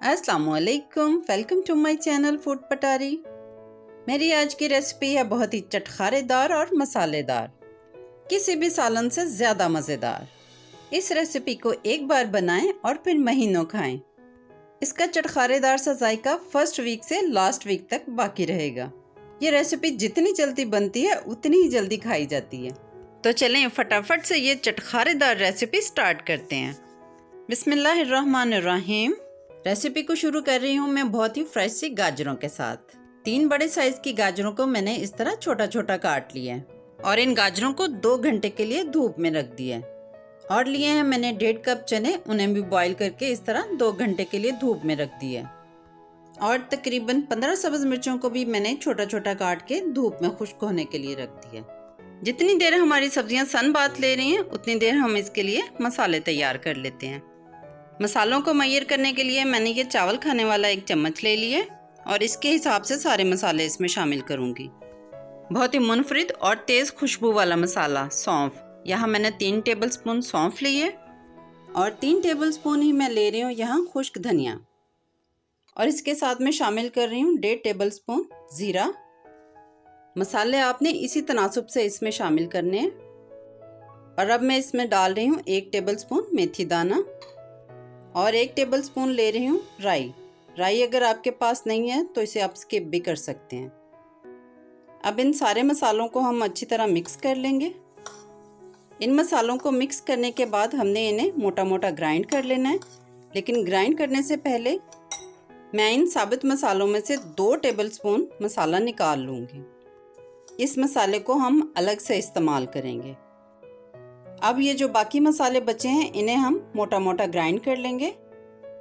अस्सलामुअलैकुम, welcome to my channel food Patari. मेरी आज की रेसिपी है बहुत ही चटखारेदार और मसालेदार, किसी भी सालन से ज़्यादा मज़ेदार। इस रेसिपी को एक बार बनाएं और फिर महीनों खाएं। इसका चटखारेदार सा जायका फर्स्ट वीक से लास्ट वीक तक बाकी रहेगा। ये रेसिपी जितनी जल्दी बनती है उतनी ही जल्दी खाई जाती है। तो चलें फटाफट से ये चटखारेदार रेसिपी स्टार्ट करते हैं। बिस्मिल्लाहिर्रहमानिर्रहीम। रेसिपी को शुरू कर रही हूँ मैं बहुत ही फ्रेश सी गाजरों के साथ। 3 बड़े साइज की गाजरों को मैंने इस तरह छोटा छोटा काट लिया है और इन गाजरों को 2 घंटे के लिए धूप में रख दिया है। और लिए हैं मैंने 1.5 कप चने, उन्हें भी बॉईल करके इस तरह 2 घंटे के लिए धूप में रख दिया है। और तकरीबन 15 सब्ज मिर्चों को भी मैंने छोटा छोटा काट के धूप में खुश्क होने के लिए रख दिया। जितनी देर हमारी सब्जियां सन बात ले रही हैं उतनी देर हम इसके लिए मसाले तैयार कर लेते हैं। मसालों को मैयर करने के लिए मैंने ये चावल खाने वाला 1 चम्मच ले लिया और इसके हिसाब से सारे मसाले इसमें शामिल करूंगी। बहुत ही मुनफरिद और तेज़ खुशबू वाला मसाला सौंफ, यहाँ मैंने 3 टेबलस्पून सौंफ ली है और 3 टेबलस्पून ही मैं ले रही हूँ यहाँ खुश्क धनिया। और इसके साथ में शामिल कर रही हूँ 1.5 टेबलस्पून ज़ीरा। मसाले आपने इसी तनासुब से इसमें शामिल करने हैं। और अब मैं इसमें डाल रही हूँ 1 टेबलस्पून मेथी दाना और 1 टेबलस्पून ले रही हूँ राई। राई अगर आपके पास नहीं है तो इसे आप स्किप भी कर सकते हैं। अब इन सारे मसालों को हम अच्छी तरह मिक्स कर लेंगे। इन मसालों को मिक्स करने के बाद हमने इन्हें मोटा मोटा ग्राइंड कर लेना है। लेकिन ग्राइंड करने से पहले मैं इन साबुत मसालों में से 2 टेबलस्पून मसाला निकाल लूँगी। इस मसाले को हम अलग से इस्तेमाल करेंगे। अब ये जो बाकी मसाले बचे हैं इन्हें हम मोटा मोटा ग्राइंड कर लेंगे।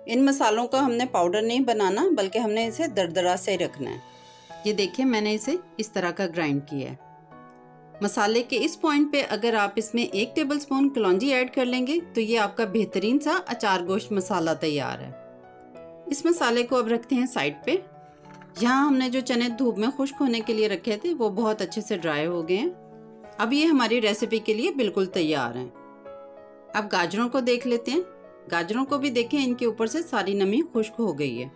इन मसालों का हमने पाउडर नहीं बनाना बल्कि हमने इसे दरदरा से रखना है। ये देखिए मैंने इसे इस तरह का ग्राइंड किया है। मसाले के इस पॉइंट पे अगर आप इसमें 1 टेबलस्पून कलौंजी ऐड कर लेंगे तो ये आपका बेहतरीन सा अचार गोश्त मसाला तैयार है। इस मसाले को अब रखते हैं साइड पे। यहाँ हमने जो चने धूप में खुश्क होने के लिए रखे थे वो बहुत अच्छे से ड्राई हो गए हैं। अब ये हमारी रेसिपी के लिए बिल्कुल तैयार हैं। अब गाजरों को देख लेते हैं। गाजरों को भी देखें, इनके ऊपर से सारी नमी खुश्क हो गई है।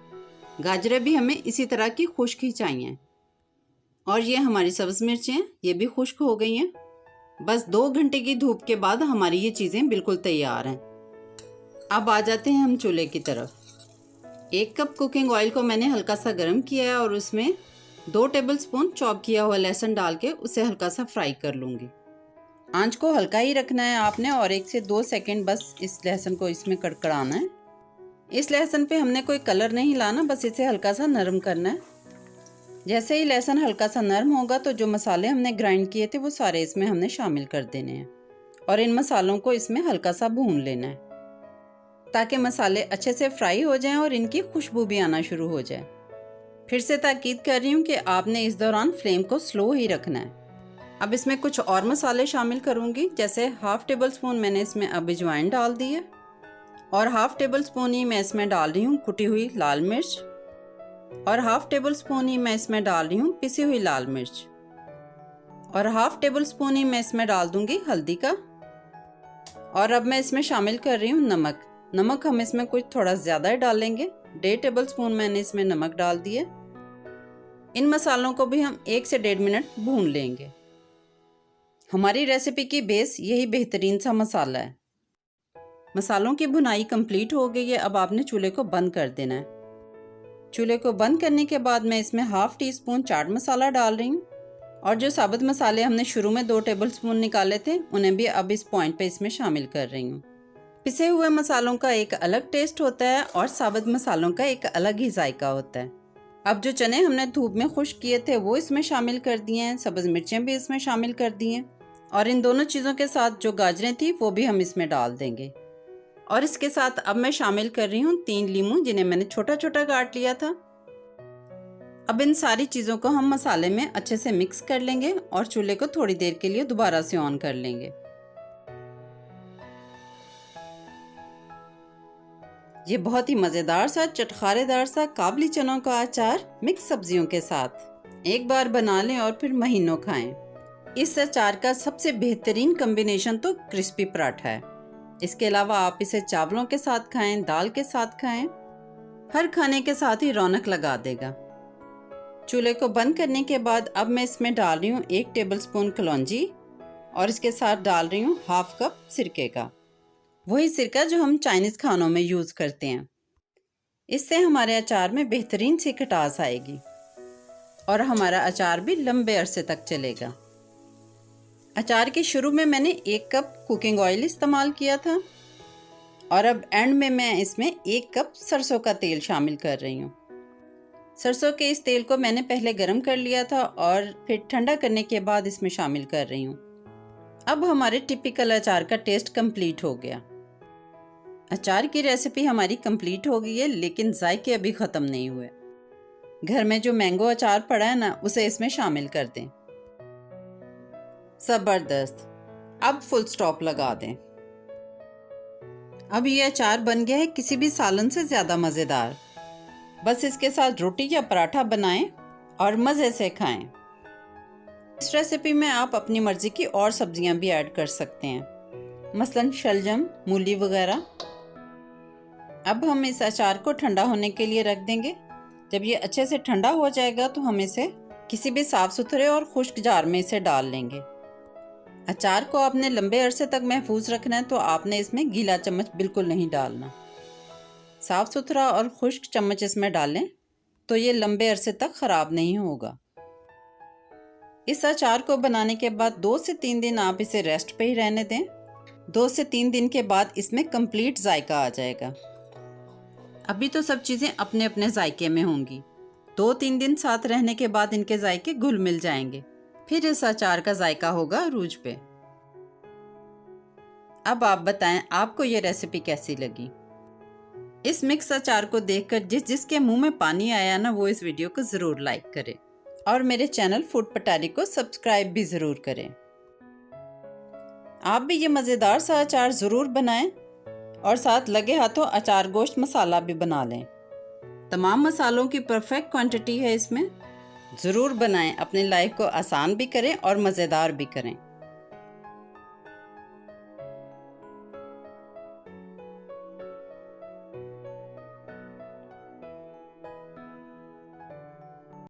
गाजरें भी हमें इसी तरह की खुश्क ही चाहिए। और ये हमारी सब्ज मिर्चें ये भी खुश्क हो गई हैं। बस 2 घंटे की धूप के बाद हमारी ये चीज़ें बिल्कुल तैयार हैं। अब आ जाते हैं हम चूल्हे की तरफ। 1 कप कुकिंग ऑयल को मैंने हल्का सा गर्म किया है और उसमें 2 टेबलस्पून चॉप किया हुआ लहसुन डाल के उसे हल्का सा फ्राई कर लूँगी। आंच को हल्का ही रखना है आपने और 1 से 2 सेकंड बस इस लहसुन को इसमें कड़कड़ाना है। इस लहसुन पे हमने कोई कलर नहीं लाना, बस इसे हल्का सा नरम करना है। जैसे ही लहसुन हल्का सा नरम होगा तो जो मसाले हमने ग्राइंड किए थे वो सारे इसमें हमने शामिल कर देने हैं और इन मसालों को इसमें हल्का सा भून लेना है ताकि मसाले अच्छे से फ्राई हो जाएं और इनकी खुशबू भी आना शुरू हो जाए। फिर से ताकीद कर रही हूँ कि आपने इस दौरान फ्लेम को स्लो ही रखना है। अब इसमें कुछ और मसाले शामिल करूँगी, जैसे 1/2 टेबलस्पून मैंने इसमें अब अजवाइन डाल दी है और 1/2 टेबलस्पून ही मैं इसमें डाल रही हूँ कुटी हुई लाल मिर्च और 1/2 टेबलस्पून ही मैं इसमें डाल रही हूँ पिसी हुई लाल मिर्च और 1/2 टेबलस्पून ही मैं इसमें डाल दूँगी हल्दी का। और अब मैं इसमें शामिल कर रही हूँ नमक। नमक हम इसमें कुछ थोड़ा ज़्यादा ही डालेंगे। 1.5 टेबलस्पून मैंने इसमें नमक डाल दिए। इन मसालों को भी हम 1 से 1.5 मिनट भून लेंगे। हमारी रेसिपी की बेस यही बेहतरीन सा मसाला है। मसालों की भुनाई कंप्लीट हो गई है। अब आपने चूल्हे को बंद कर देना है। चूल्हे को बंद करने के बाद मैं इसमें 1/2 टीस्पून चाट मसाला डाल रही हूँ और जो साबुत मसाले हमने शुरू में 2 टेबलस्पून निकाले थे उन्हें भी अब इस पॉइंट पे इसमें शामिल कर रही हूँ। पिसे हुए मसालों का एक अलग टेस्ट होता है और साबुत मसालों का एक अलग ही जायका होता है। अब जो चने हमने धूप में खुश्क किए थे वो इसमें शामिल कर दिए हैं, सब्ज़ मिर्चें भी इसमें शामिल कर दी हैं और इन दोनों चीज़ों के साथ जो गाजरें थी वो भी हम इसमें डाल देंगे। और इसके साथ अब मैं शामिल कर रही हूँ 3 लीमू, जिन्हें मैंने छोटा छोटा काट लिया था। अब इन सारी चीज़ों को हम मसाले में अच्छे से मिक्स कर लेंगे और चूल्हे को थोड़ी देर के लिए दोबारा से ऑन कर लेंगे। ये बहुत ही मज़ेदार सा चटखारेदार सा काबली चनों का अचार मिक्स सब्जियों के साथ एक बार बना लें और फिर महीनों खाएं। इस अचार का सबसे बेहतरीन कॉम्बिनेशन तो क्रिस्पी पराठा है। इसके अलावा आप इसे चावलों के साथ खाएं, दाल के साथ खाएं। हर खाने के साथ ही रौनक लगा देगा। चूल्हे को बंद करने के बाद अब मैं इसमें डाल रही हूँ 1 टेबलस्पून कलौंजी और इसके साथ डाल रही हूँ हाफ कप सिरके का, वही सिरका जो हम चाइनीज़ खानों में यूज़ करते हैं। इससे हमारे अचार में बेहतरीन सी खटास आएगी और हमारा अचार भी लंबे अरसे तक चलेगा। अचार के शुरू में मैंने 1 कप कुकिंग ऑयल इस्तेमाल किया था और अब एंड में मैं इसमें 1 कप सरसों का तेल शामिल कर रही हूँ। सरसों के इस तेल को मैंने पहले गरम कर लिया था और फिर ठंडा करने के बाद इसमें शामिल कर रही हूँ। अब हमारे टिपिकल अचार का टेस्ट कंप्लीट हो गया। अचार की रेसिपी हमारी कंप्लीट हो गई है, लेकिन जायके अभी ख़त्म नहीं हुए। घर में जो मैंगो अचार पड़ा है ना, उसे इसमें शामिल कर दें। ज़बरदस्त। अब फुल स्टॉप लगा दें। अब ये अचार बन गया है किसी भी सालन से ज़्यादा मज़ेदार। बस इसके साथ रोटी या पराठा बनाएं और मज़े से खाएं। इस रेसिपी में आप अपनी मर्ज़ी की और सब्जियां भी ऐड कर सकते हैं, मसलन शलजम, मूली वगैरह। अब हम इस अचार को ठंडा होने के लिए रख देंगे। जब ये अच्छे से ठंडा हो जाएगा तो हम इसे किसी भी साफ़ सुथरे और खुश्क जार में इसे डाल लेंगे। अचार को आपने लंबे अरसे तक महफूज रखना है तो आपने इसमें गीला चम्मच बिल्कुल नहीं डालना। साफ़ सुथरा और खुश्क चम्मच इसमें डालें तो ये लंबे अरसे तक ख़राब नहीं होगा। इस अचार को बनाने के बाद 2 से 3 दिन आप इसे रेस्ट पे ही रहने दें। 2 से 3 दिन के बाद इसमें कंप्लीट जायका आ जाएगा। अभी तो सब चीज़ें अपने अपने जायके में होंगी। 2-3 दिन साथ रहने के बाद इनके जायके घुल मिल जाएंगे। फिर इस अचार का जायका होगा अरूज पे। अब आप बताएं आपको ये रेसिपी कैसी लगी। इस मिक्स अचार को देखकर जिसके मुंह में पानी आया ना, वो इस वीडियो को ज़रूर लाइक करे और मेरे चैनल फूड पटारी को सब्सक्राइब भी ज़रूर करें। आप भी ये मज़ेदार सा अचार ज़रूर बनाएं और साथ लगे हाथों अचार गोश्त मसाला भी बना लें। तमाम मसालों की परफेक्ट क्वांटिटी है इसमें। ज़रूर बनाएं, अपनी लाइफ को आसान भी करें और मज़ेदार भी करें।